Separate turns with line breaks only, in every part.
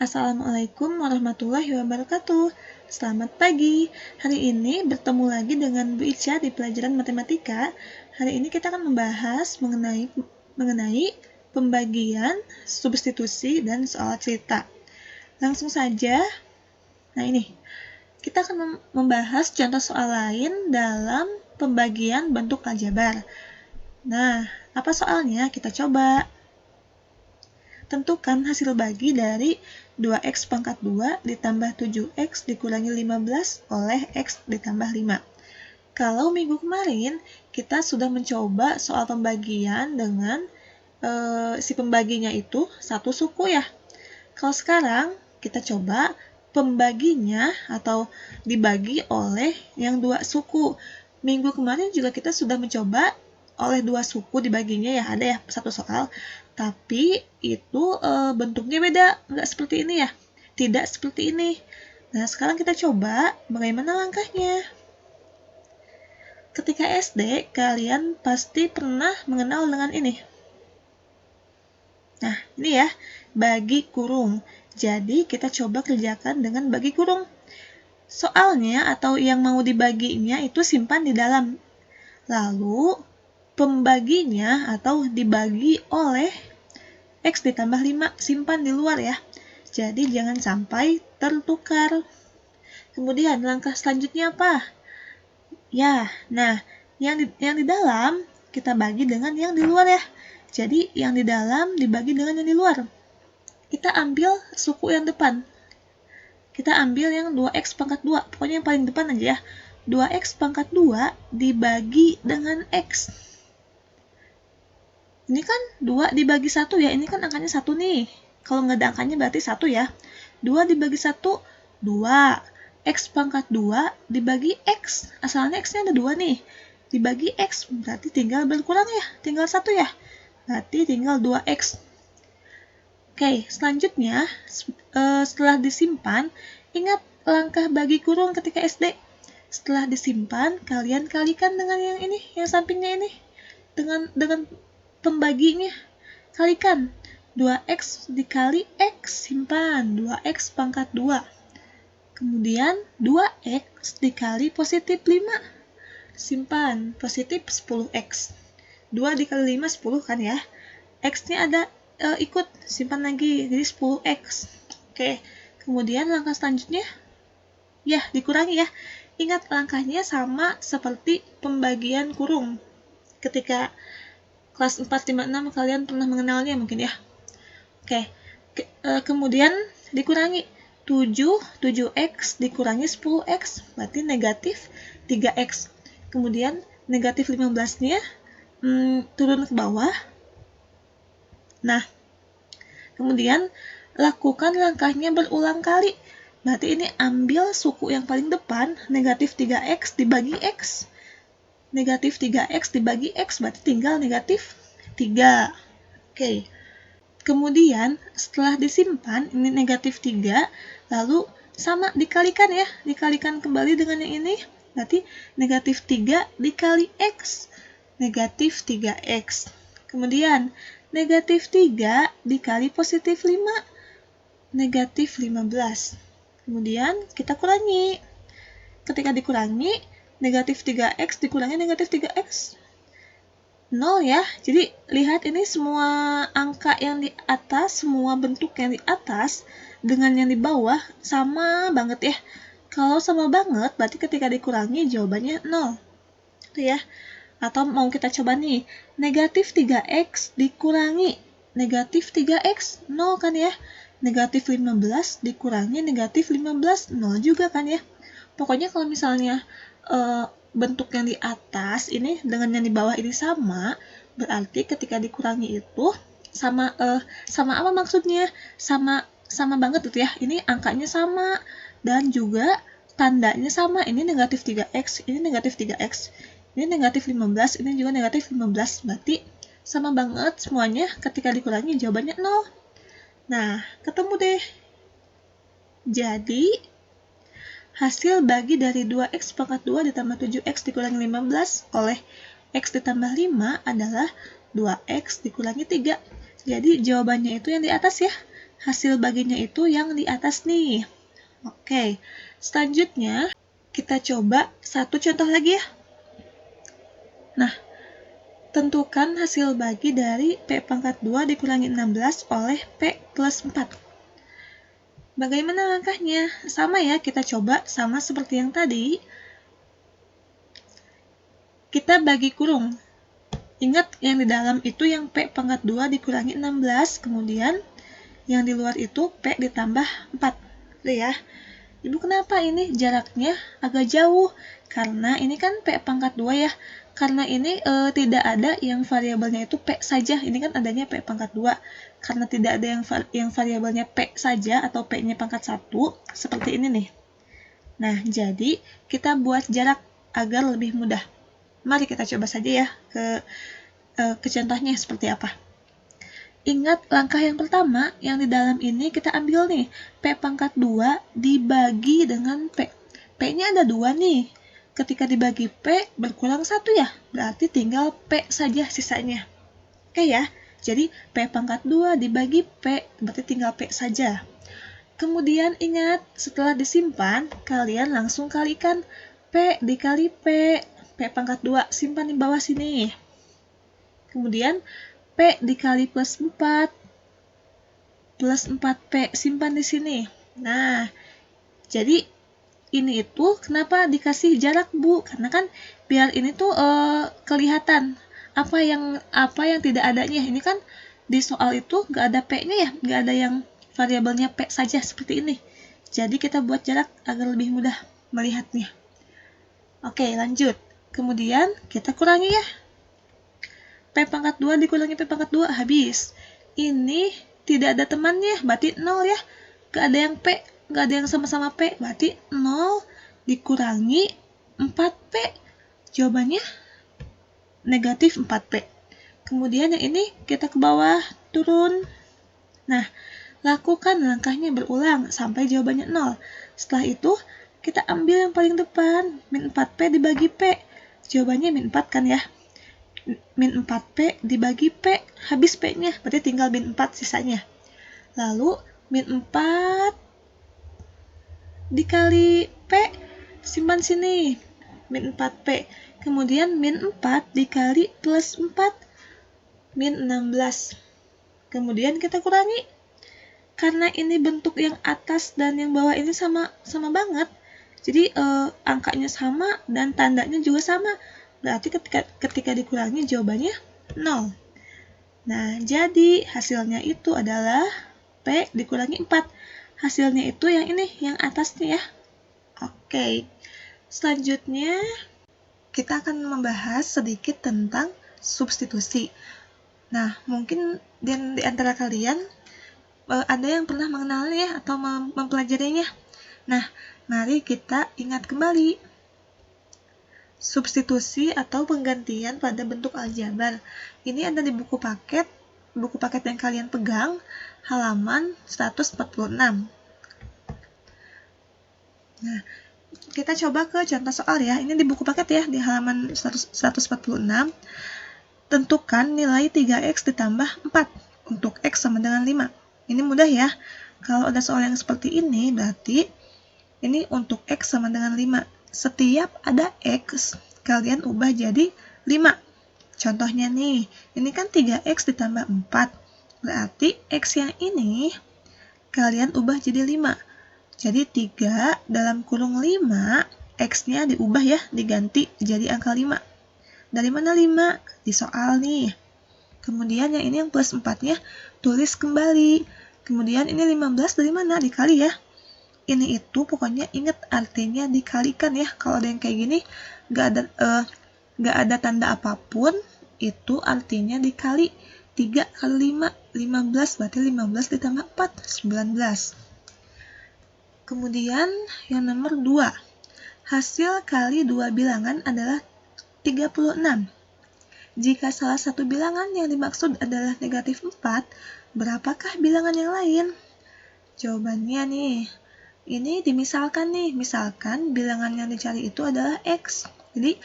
Assalamualaikum warahmatullahi wabarakatuh. Selamat pagi. Hari ini bertemu lagi dengan Bu Ica di pelajaran matematika. Hari ini kita akan membahas mengenai pembagian, substitusi, dan soal cerita. Langsung saja. Nah ini, kita akan membahas contoh soal lain dalam pembagian bentuk aljabar. Nah, apa soalnya? Kita coba. Tentukan hasil bagi dari 2x pangkat 2 ditambah 7x dikurangi 15 oleh x ditambah 5. Kalau minggu kemarin, kita sudah mencoba soal pembagian dengan si pembaginya itu satu suku ya. Kalau sekarang, kita coba pembaginya atau dibagi oleh yang dua suku. Minggu kemarin juga kita sudah mencoba oleh dua suku dibaginya ya, ada ya satu soal, tapi itu bentuknya beda, nggak seperti ini ya, tidak seperti ini. Nah, sekarang kita coba bagaimana langkahnya. Ketika SD, kalian pasti pernah mengenal dengan ini. Nah, ini ya, bagi kurung. Jadi, kita coba kerjakan dengan bagi kurung. Soalnya atau yang mau dibaginya itu simpan di dalam. Lalu, pembaginya atau dibagi oleh x ditambah 5 simpan di luar ya. Jadi jangan sampai tertukar. Kemudian langkah selanjutnya apa? Ya, nah yang di dalam kita bagi dengan yang di luar ya. Jadi yang di dalam dibagi dengan yang di luar. Kita ambil suku yang depan. Kita ambil yang 2x pangkat 2. Pokoknya yang paling depan aja ya. 2x pangkat 2 dibagi dengan x. Ini kan 2 dibagi 1 ya, ini kan angkanya 1 nih. Kalau nggak ada angkanya berarti 1 ya. 2 dibagi 1, 2. X pangkat 2 dibagi X. Asalnya X-nya ada 2 nih. Dibagi X, berarti tinggal berkurang ya. Tinggal 1 ya. Berarti tinggal 2X. Oke, selanjutnya, setelah disimpan, ingat langkah bagi kurung ketika SD. Setelah disimpan, kalian kalikan dengan yang ini, yang sampingnya ini. Dengan pembaginya, kalikan 2x dikali x, simpan 2x pangkat 2. Kemudian 2x dikali positif 5, simpan positif 10x. 2 dikali 5 10 kan ya. X-nya ada ikut, simpan lagi, jadi 10x. Oke, kemudian langkah selanjutnya ya dikurangi ya. Ingat langkahnya sama seperti pembagian kurung. Ketika kelas 4, 5, 6 kalian pernah mengenalnya mungkin ya. Oke, kemudian dikurangi 7x dikurangi 10x, berarti negatif 3x. Kemudian negatif 15-nya turun ke bawah. Nah, kemudian lakukan langkahnya berulang kali. Berarti ini ambil suku yang paling depan, negatif 3x dibagi x. Negatif 3x dibagi x, berarti tinggal negatif 3. Oke. Kemudian, setelah disimpan, ini negatif 3, lalu sama dikalikan ya. Dikalikan kembali dengan yang ini, berarti negatif 3 dikali x. Negatif 3x. Kemudian, negatif 3 dikali positif 5. Negatif 15. Kemudian, kita kurangi. Ketika dikurangi, negatif 3x dikurangi negatif 3x. 0 ya. Jadi lihat ini semua angka yang di atas, semua bentuk yang di atas dengan yang di bawah sama banget ya. Kalau sama banget berarti ketika dikurangi jawabannya 0. Itu ya. Atau mau kita coba nih, negatif 3x dikurangi negatif 3x, 0 kan ya. Negatif 15 dikurangi negatif 15, 0 juga kan ya. Pokoknya kalau misalnya bentuk yang di atas ini dengan yang di bawah ini sama, berarti ketika dikurangi itu sama apa maksudnya? Sama banget gitu ya. Ini angkanya sama dan juga tandanya sama. Ini negatif 3x, ini negatif 3x. Ini negatif 15, ini juga negatif 15. Berarti sama banget semuanya, ketika dikurangi jawabannya 0. Nah, ketemu deh. Jadi hasil bagi dari 2x pangkat 2 ditambah 7x dikurangi 15 oleh x ditambah 5 adalah 2x dikurangi 3. Jadi jawabannya itu yang di atas ya. hasil baginya itu yang di atas nih. Oke, selanjutnya kita coba satu contoh lagi ya. Nah, tentukan hasil bagi dari P pangkat 2 dikurangi 16 oleh P plus 4. Bagaimana langkahnya? Sama ya, kita coba sama seperti yang tadi. Kita bagi kurung. Ingat yang di dalam itu yang P pangkat 2 dikurangi 16, kemudian yang di luar itu P ditambah 4. Tuh ya. Ibu kenapa ini jaraknya agak jauh? Karena ini kan P pangkat 2 ya. Karena ini tidak ada yang variabelnya itu P saja. Ini kan adanya P pangkat 2. Karena tidak ada yang variabelnya P saja atau P-nya pangkat 1, seperti ini nih. Nah, jadi kita buat jarak agar lebih mudah. Mari kita coba saja ya ke contohnya seperti apa. Ingat langkah yang pertama, yang di dalam ini kita ambil nih, P pangkat 2 dibagi dengan P. P-nya ada 2 nih. Ketika dibagi P, berkurang 1 ya, berarti tinggal P saja sisanya. Oke ya, jadi P pangkat 2 dibagi P, berarti tinggal P saja. Kemudian ingat, setelah disimpan, kalian langsung kalikan P dikali P. P pangkat 2, simpan di bawah sini. Kemudian P dikali plus 4 plus 4P, simpan di sini. Nah, jadi ini itu kenapa dikasih jarak, Bu? Karena kan biar ini tuh kelihatan apa yang tidak adanya. Ini kan di soal itu nggak ada P-nya ya, nggak ada yang variabelnya P saja seperti ini. Jadi kita buat jarak agar lebih mudah melihatnya. Oke, lanjut. Kemudian kita kurangi ya. P pangkat 2 dikurangi P pangkat 2, habis. Ini tidak ada temannya, berarti 0 ya. Gak ada yang P, gak ada yang sama-sama P, berarti 0 dikurangi 4P. Jawabannya negatif 4P. Kemudian yang ini kita ke bawah, turun. Nah, lakukan langkahnya berulang sampai jawabannya 0. Setelah itu, kita ambil yang paling depan, min 4P dibagi P. Jawabannya min 4 kan ya. Min 4P dibagi P, habis P-nya, berarti tinggal min 4 sisanya. Lalu, min 4 dikali P, simpan sini, min 4P. Kemudian min 4 dikali plus 4, min 16. Kemudian kita kurangi. Karena ini bentuk yang atas dan yang bawah ini sama banget, jadi angkanya sama dan tandanya juga sama. Berarti ketika dikurangi jawabannya 0. Nah, jadi hasilnya itu adalah P dikurangi 4. Hasilnya itu yang ini, yang atasnya ya. Oke. Selanjutnya, kita akan membahas sedikit tentang substitusi. Nah, mungkin di antara kalian ada yang pernah mengenalnya atau mempelajarinya. Nah, mari kita ingat kembali. Substitusi atau penggantian pada bentuk aljabar. Ini ada di buku paket yang kalian pegang, halaman 146. Nah, kita coba ke contoh soal ya. Ini di buku paket ya, di halaman 146. Tentukan nilai 3x ditambah 4 untuk x sama dengan 5. Ini mudah ya. Kalau ada soal yang seperti ini, berarti ini untuk x sama dengan 5. Setiap ada x, kalian ubah jadi 5. Contohnya nih, ini kan 3x ditambah 4. Berarti x yang ini, kalian ubah jadi 5. Jadi 3 dalam kurung 5, x-nya diubah ya, diganti jadi angka 5. Dari mana 5? Di soal nih. Kemudian yang ini yang plus 4-nya, tulis kembali. Kemudian ini 15 dari mana? Dikali ya. Ini itu pokoknya ingat artinya dikalikan ya. Kalau ada yang kayak gini gak ada tanda apapun, itu artinya dikali. 3 kali 5, 15, berarti 15 ditambah 4, 19. Kemudian yang nomor 2, hasil kali 2 bilangan adalah 36. Jika salah satu bilangan yang dimaksud adalah negatif 4, berapakah bilangan yang lain? Jawabannya nih, ini dimisalkan nih, misalkan bilangan yang dicari itu adalah x. Jadi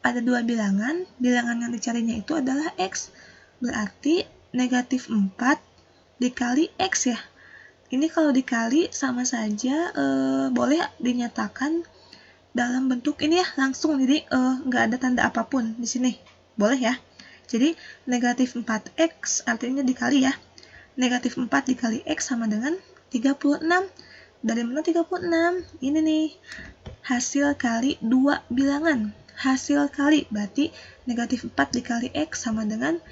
ada 2 bilangan yang dicarinya itu adalah x. Berarti negatif 4 dikali x ya. Ini kalau dikali sama saja boleh dinyatakan dalam bentuk ini ya, langsung, jadi nggak ada tanda apapun di sini. Boleh ya. Jadi negatif 4x artinya dikali ya. Negatif 4 dikali x sama dengan 36. Dari mana 36? Ini nih, hasil kali dua bilangan. Hasil kali, berarti negatif 4 dikali x sama dengan,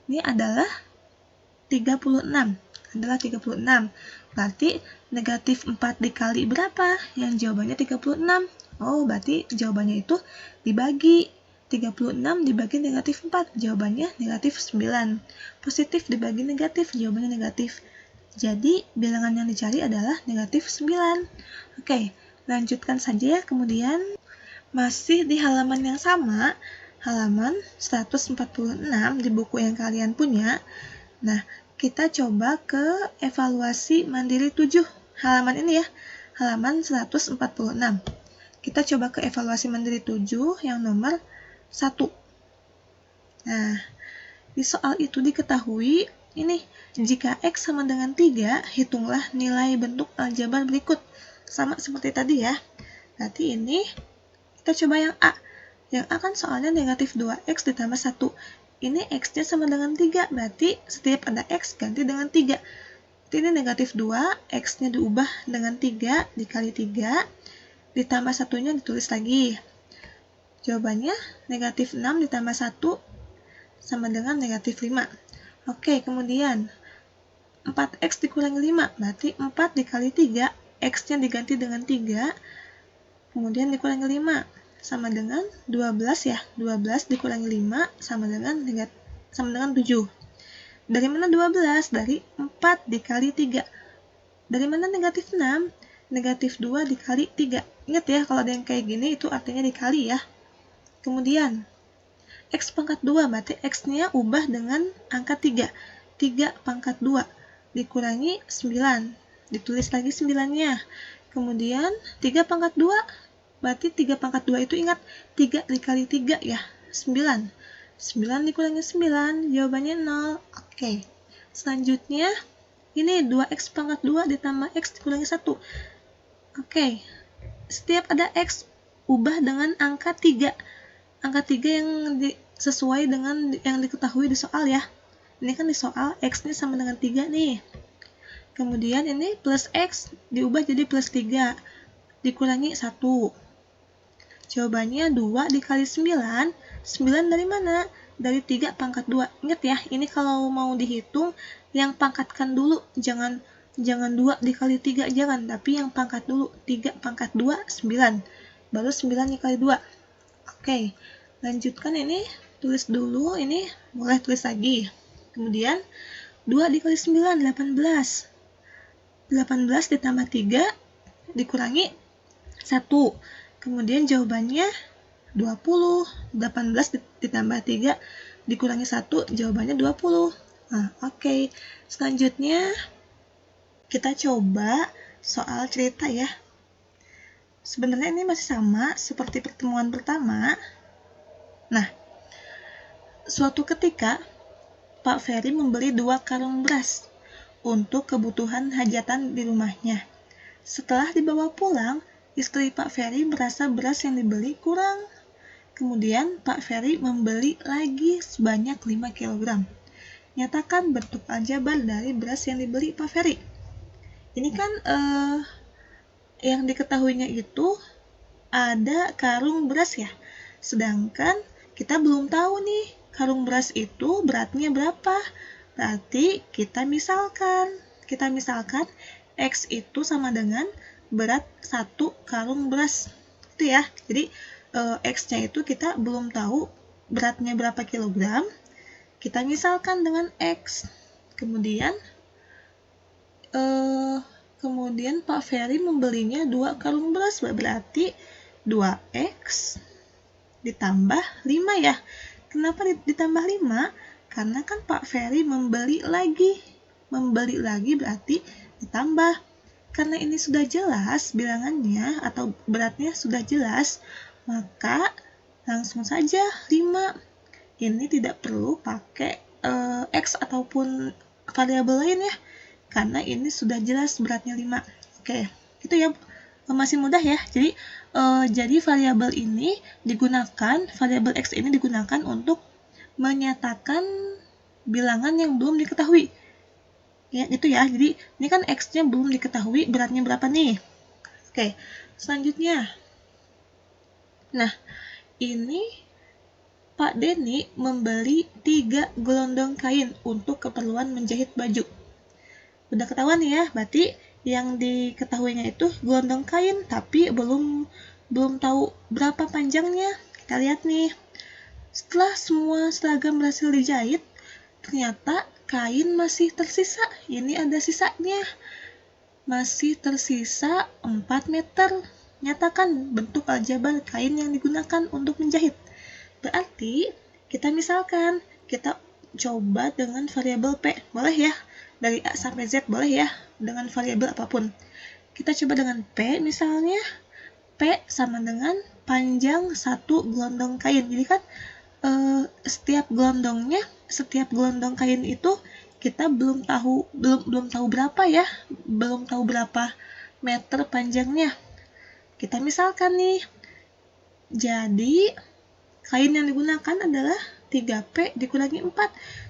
ini adalah 36. Berarti negatif 4 dikali berapa? Yang jawabannya 36. Oh, berarti jawabannya itu dibagi. 36 dibagi negatif 4. Jawabannya negatif 9. Positif dibagi negatif. Jawabannya negatif. Jadi, bilangan yang dicari adalah negatif 9. Oke, lanjutkan saja ya. Kemudian, masih di halaman yang sama, halaman 146 di buku yang kalian punya. Nah, kita coba ke evaluasi mandiri 7. Halaman ini ya, halaman 146. Kita coba ke evaluasi mandiri 7 yang nomor 1. Nah, di soal itu diketahui, ini, jika X sama dengan 3, hitunglah nilai bentuk aljabar berikut. Sama seperti tadi ya. Berarti ini, kita coba yang A. Yang A kan soalnya negatif 2X ditambah 1. Ini X-nya sama dengan 3, berarti setiap ada X ganti dengan 3. Berarti ini negatif 2, X-nya diubah dengan 3, dikali 3, ditambah 1-nya ditulis lagi. Jawabannya negatif 6 ditambah 1 sama dengan negatif 5. Oke, kemudian 4X dikurangi 5, berarti 4 dikali 3, X-nya diganti dengan 3, kemudian dikurangi 5. Sama dengan 12 ya. 12 dikurangi 5 sama dengan 7. Dari mana 12? Dari 4 dikali 3. Dari mana negatif 6? Negatif 2 dikali 3. Ingat ya, kalau ada yang kayak gini itu artinya dikali ya. Kemudian X pangkat 2, berarti X-nya ubah dengan angka 3. 3 pangkat 2 dikurangi 9. Ditulis lagi 9-nya. Kemudian 3 pangkat 2, berarti 3 pangkat 2 itu ingat 3 dikali 3 ya, 9. 9 dikurangi 9, jawabannya 0. Oke. Selanjutnya, ini 2X pangkat 2 ditambah X dikurangi 1. Oke. Setiap ada X, ubah dengan angka 3. Angka 3 yang sesuai dengan yang diketahui di soal ya. Ini kan di soal X-nya sama dengan 3 nih. Kemudian ini plus X diubah jadi plus 3. Dikurangi 1. Jawabannya 2 dikali 9. 9 dari mana? Dari 3 pangkat 2. Ingat ya, ini kalau mau dihitung, yang pangkatkan dulu. Jangan 2 dikali 3, jangan. Tapi yang pangkat dulu. 3 pangkat 2, 9. Baru 9 dikali 2. Oke, lanjutkan ini. Tulis dulu, ini boleh tulis lagi. Kemudian, 2 dikali 9, 18. 18 ditambah 3, dikurangi 1. Kemudian jawabannya 20. 18 ditambah 3 dikurangi 1, jawabannya 20. Nah, oke. Selanjutnya kita coba soal cerita ya. Sebenarnya ini masih sama seperti pertemuan pertama. Nah, suatu ketika Pak Ferry membeli 2 karung beras untuk kebutuhan hajatan di rumahnya. Setelah dibawa pulang, istri Pak Ferry merasa beras yang dibeli kurang. Kemudian Pak Ferry membeli lagi sebanyak 5 kg. Nyatakan bentuk aljabar dari beras yang dibeli Pak Ferry. Ini kan yang diketahuinya itu ada karung beras ya. Sedangkan kita belum tahu nih karung beras itu beratnya berapa. Berarti kita misalkan X itu sama dengan berat 1 karung beras. Itu ya. Jadi X-nya itu kita belum tahu beratnya berapa kilogram. Kita misalkan dengan X. Kemudian Pak Ferry membelinya 2 karung beras, berarti 2X ditambah 5 ya. Kenapa ditambah 5? Karena kan Pak Ferry membeli lagi berarti ditambah. Karena ini sudah jelas bilangannya atau beratnya sudah jelas, maka langsung saja 5. Ini tidak perlu pakai X ataupun variabel lain ya. karena ini sudah jelas beratnya 5. Oke, itu ya, masih mudah ya. Jadi variabel ini digunakan, variabel X ini digunakan untuk menyatakan bilangan yang belum diketahui. Ya, gitu ya. Jadi ini kan X-nya belum diketahui, beratnya berapa nih? Oke, selanjutnya. Nah, ini Pak Denny membeli 3 gelondong kain untuk keperluan menjahit baju. Udah ketahuan ya, berarti yang diketahuinya itu gelondong kain, tapi belum tahu berapa panjangnya. Kita lihat nih. Setelah semua seragam berhasil dijahit, ternyata kain masih tersisa. Ini ada sisanya. Masih tersisa 4 meter. Nyatakan bentuk aljabar kain yang digunakan untuk menjahit. Berarti kita misalkan, kita coba dengan variabel P. Boleh ya? Dari A sampai Z boleh ya? Dengan variabel apapun. Kita coba dengan P misalnya. P sama dengan panjang satu gelondong kain. Jadi kan setiap gelondong kain itu kita belum tahu berapa ya, belum tahu berapa meter panjangnya. Kita misalkan nih, jadi kain yang digunakan adalah 3P dikurangi 4.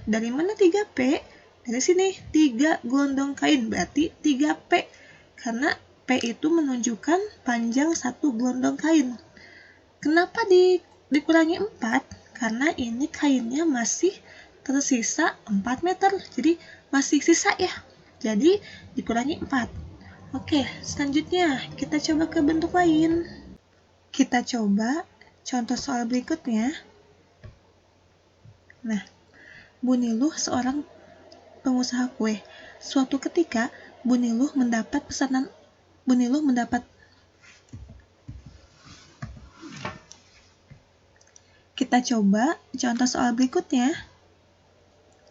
Dari mana 3P? Dari sini, 3 gelondong kain, berarti 3P. Karena P itu menunjukkan panjang satu gelondong kain. Kenapa dikurangi 4? Karena ini kainnya masih tersisa 4 meter, jadi masih sisa ya. Jadi dikurangi 4. Oke, selanjutnya kita coba ke bentuk lain. Kita coba contoh soal berikutnya. Nah, Bu Niluh seorang pengusaha kue. Suatu ketika, Kita coba contoh soal berikutnya.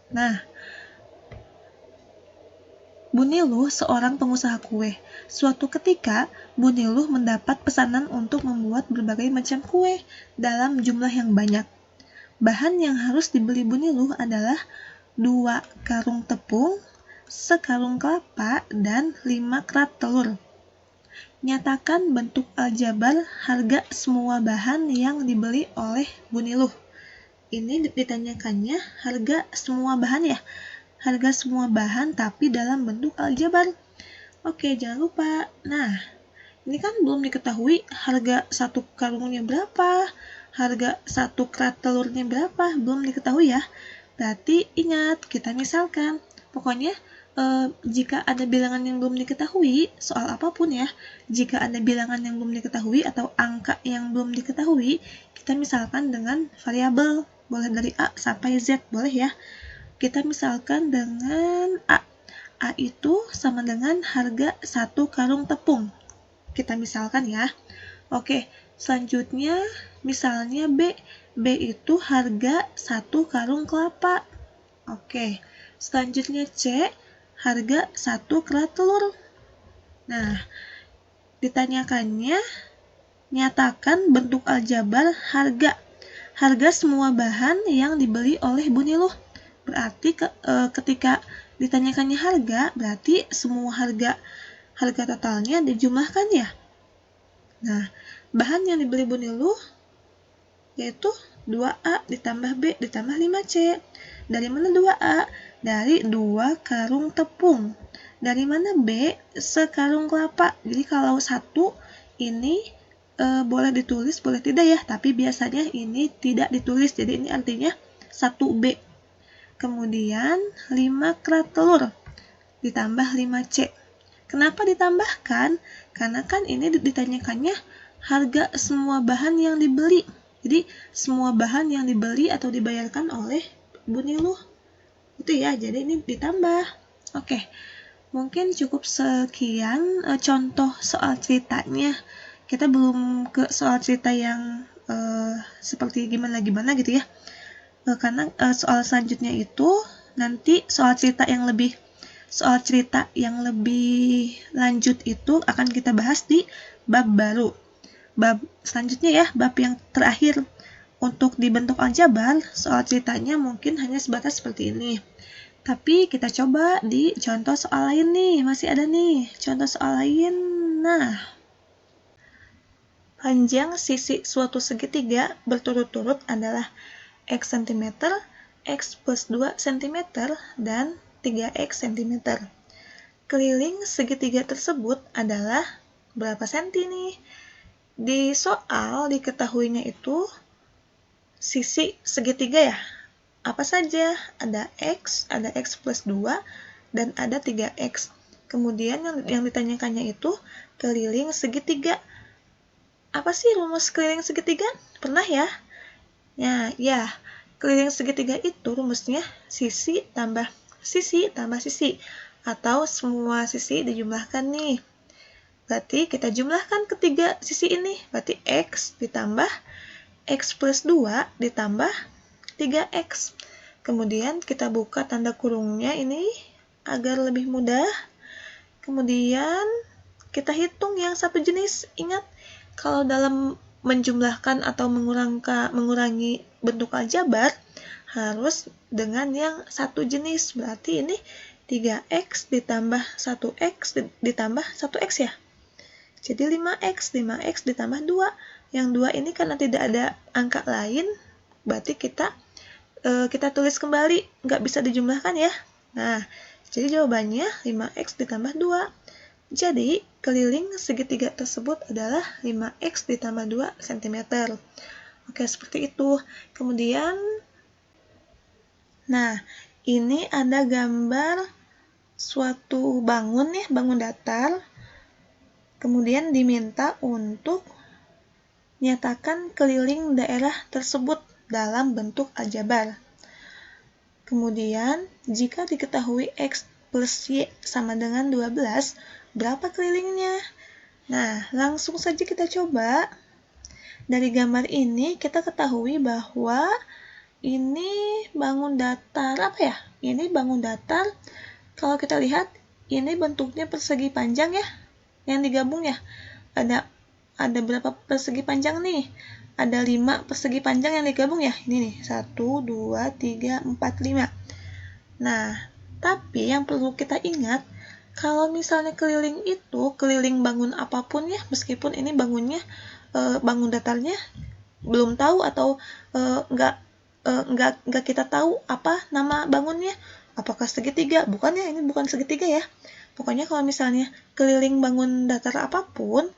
Nah, Bu Niluh seorang pengusaha kue. Suatu ketika, Bu Niluh mendapat pesanan untuk membuat berbagai macam kue dalam jumlah yang banyak. Bahan yang harus dibeli Bu Niluh adalah 2 karung tepung, sekarung kelapa, dan 5 kerat telur. Nyatakan bentuk aljabar harga semua bahan yang dibeli oleh Bu Niluh. Ini ditanyakannya harga semua bahan ya. Harga semua bahan tapi dalam bentuk aljabar. Oke, jangan lupa. Nah, ini kan belum diketahui harga satu karungnya berapa, harga satu kerat telurnya berapa, belum diketahui ya. Berarti ingat, kita misalkan, pokoknya jika ada bilangan yang belum diketahui, soal apapun ya, jika ada bilangan yang belum diketahui atau angka yang belum diketahui, kita misalkan dengan variabel, boleh dari A sampai Z, boleh ya. Kita misalkan dengan A. A itu sama dengan harga 1 karung tepung. Kita misalkan ya. Oke, selanjutnya misalnya B. B itu harga 1 karung kelapa. Oke, selanjutnya C. Harga 1 kerat telur. Nah, ditanyakannya nyatakan bentuk aljabar harga semua bahan yang dibeli oleh Bu Niluh. Berarti ketika ditanyakannya harga, berarti semua harga totalnya dijumlahkan ya. Nah, bahan yang dibeli Bu Niluh yaitu 2A ditambah B ditambah 5C. Dari mana 2A? Dari 2 karung tepung. Dari mana B? Sekarung kelapa. Jadi kalau 1 ini boleh ditulis, boleh tidak ya, tapi biasanya ini tidak ditulis. Jadi ini artinya 1B. Kemudian 5 kerat telur ditambah 5C. Kenapa ditambahkan? Karena kan ini ditanyakannya harga semua bahan yang dibeli. Jadi semua bahan yang dibeli atau dibayarkan oleh Bu Niluh. Itu ya, jadi ini ditambah. Oke, mungkin cukup sekian contoh soal ceritanya. Kita belum ke soal cerita yang seperti gimana-gimana gitu ya. Karena soal selanjutnya itu nanti soal cerita yang lebih lanjut itu akan kita bahas di bab baru. Bab selanjutnya ya, bab yang terakhir. Untuk dibentuk aljabar, soal ceritanya mungkin hanya sebatas seperti ini. Tapi kita coba di contoh soal lain nih, masih ada nih contoh soal lain. Nah, panjang sisi suatu segitiga berturut-turut adalah x cm, x plus 2 cm, dan 3x cm. Keliling segitiga tersebut adalah berapa senti nih? Di soal diketahuinya itu sisi segitiga ya. Apa saja? Ada x plus 2, dan ada 3x. Kemudian yang ditanyakannya itu keliling segitiga. Apa sih rumus keliling segitiga? Pernah ya? Ya, keliling segitiga itu rumusnya sisi tambah sisi tambah sisi, atau semua sisi dijumlahkan nih. Berarti kita jumlahkan ketiga sisi ini, berarti x ditambah x plus 2 ditambah 3x. Kemudian kita buka tanda kurungnya ini agar lebih mudah. Kemudian kita hitung yang satu jenis. Ingat, kalau dalam menjumlahkan atau mengurangi bentuk aljabar harus dengan yang satu jenis. Berarti ini 3x ditambah 1x ditambah 1x ya. Jadi 5x ditambah 2. Yang 2 ini karena tidak ada angka lain, berarti kita tulis kembali, nggak bisa dijumlahkan ya. Nah, jadi jawabannya 5x ditambah 2. Jadi, keliling segitiga tersebut adalah 5x ditambah 2 cm. Oke, seperti itu. Kemudian, nah, ini ada gambar suatu bangun ya, bangun datar. Kemudian diminta untuk nyatakan keliling daerah tersebut dalam bentuk aljabar. Kemudian, jika diketahui x plus y sama dengan 12, berapa kelilingnya? Nah, langsung saja kita coba. Dari gambar ini, kita ketahui bahwa ini bangun datar, apa ya? Ini bangun datar, kalau kita lihat, ini bentuknya persegi panjang ya, yang digabung ya. Ada berapa persegi panjang nih? Ada 5 persegi panjang yang digabung ya. Ini nih, 1, 2, 3, 4, 5. Nah, tapi yang perlu kita ingat, kalau misalnya keliling itu, keliling bangun apapun ya, meskipun ini bangunnya, bangun datarnya belum tahu atau nggak kita tahu apa nama bangunnya, apakah segitiga? Bukan ya, ini bukan segitiga ya. Pokoknya kalau misalnya keliling bangun datar apapun,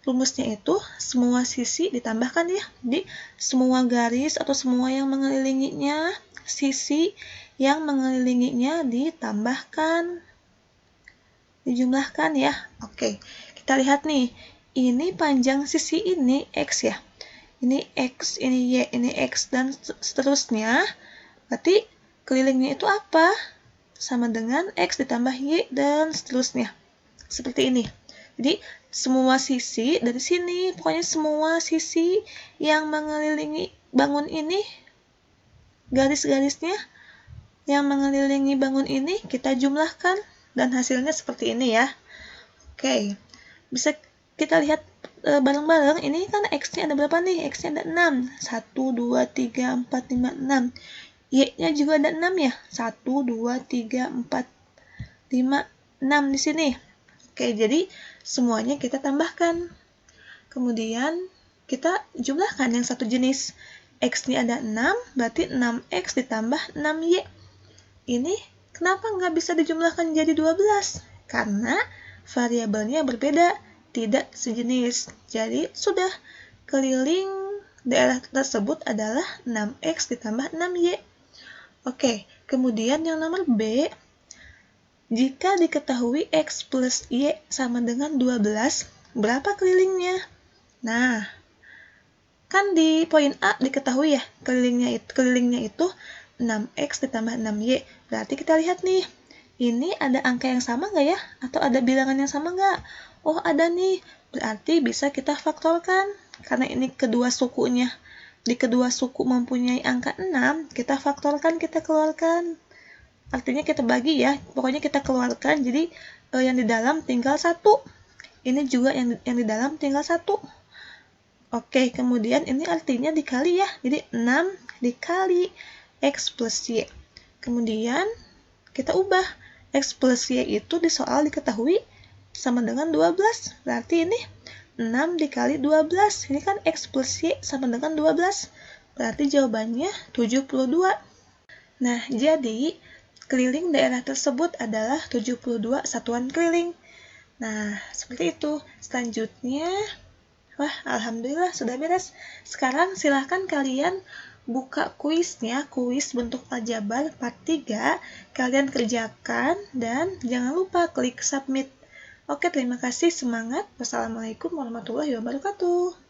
rumusnya itu semua sisi ditambahkan ya. Jadi semua garis atau semua yang mengelilinginya, sisi yang mengelilinginya ditambahkan, dijumlahkan ya. Oke, kita lihat nih. Ini panjang sisi ini x ya. Ini x, ini y, ini x, dan seterusnya. Berarti kelilingnya itu apa? Sama dengan x ditambah y, dan seterusnya. Seperti ini. Jadi, semua sisi dari sini, pokoknya semua sisi yang mengelilingi bangun ini, garis-garisnya yang mengelilingi bangun ini, kita jumlahkan, dan hasilnya seperti ini ya. Oke, bisa kita lihat bareng-bareng. Ini kan x-nya ada berapa nih? X-nya ada 6. 1, 2, 3, 4, 5, 6. Y-nya juga ada 6 ya. 1, 2, 3, 4, 5, 6 di sini. Oke, jadi semuanya kita tambahkan. Kemudian kita jumlahkan yang satu jenis. X-nya ada 6, berarti 6x ditambah 6y. Ini kenapa nggak bisa dijumlahkan jadi 12? Karena variabelnya berbeda, tidak sejenis. Jadi sudah, keliling daerah tersebut adalah 6x ditambah 6y. Oke, kemudian yang nomor B, jika diketahui x plus y sama dengan 12, berapa kelilingnya? Nah, kan di poin A diketahui ya, kelilingnya itu 6x ditambah 6y. Berarti kita lihat nih, ini ada angka yang sama nggak ya? Atau ada bilangan yang sama nggak? Oh, ada nih. Berarti bisa kita faktorkan. Karena ini kedua sukunya. Di kedua suku mempunyai angka 6, kita faktorkan, kita keluarkan. Artinya kita bagi ya. Pokoknya kita keluarkan. Jadi yang di dalam tinggal 1. Ini juga yang di dalam tinggal 1. Oke, kemudian ini artinya dikali ya. Jadi 6 dikali x plus y. Kemudian kita ubah. X plus Y itu di soal diketahui sama dengan 12. Berarti ini 6 dikali 12. Ini kan X plus Y sama dengan 12. Berarti jawabannya 72. Nah, jadi keliling daerah tersebut adalah 72 satuan keliling. Nah, seperti itu. Selanjutnya, wah, alhamdulillah sudah beres. Sekarang silahkan kalian buka kuisnya, kuis bentuk aljabar part 3. Kalian kerjakan dan jangan lupa klik submit. Oke, terima kasih, semangat. Wassalamualaikum warahmatullahi wabarakatuh.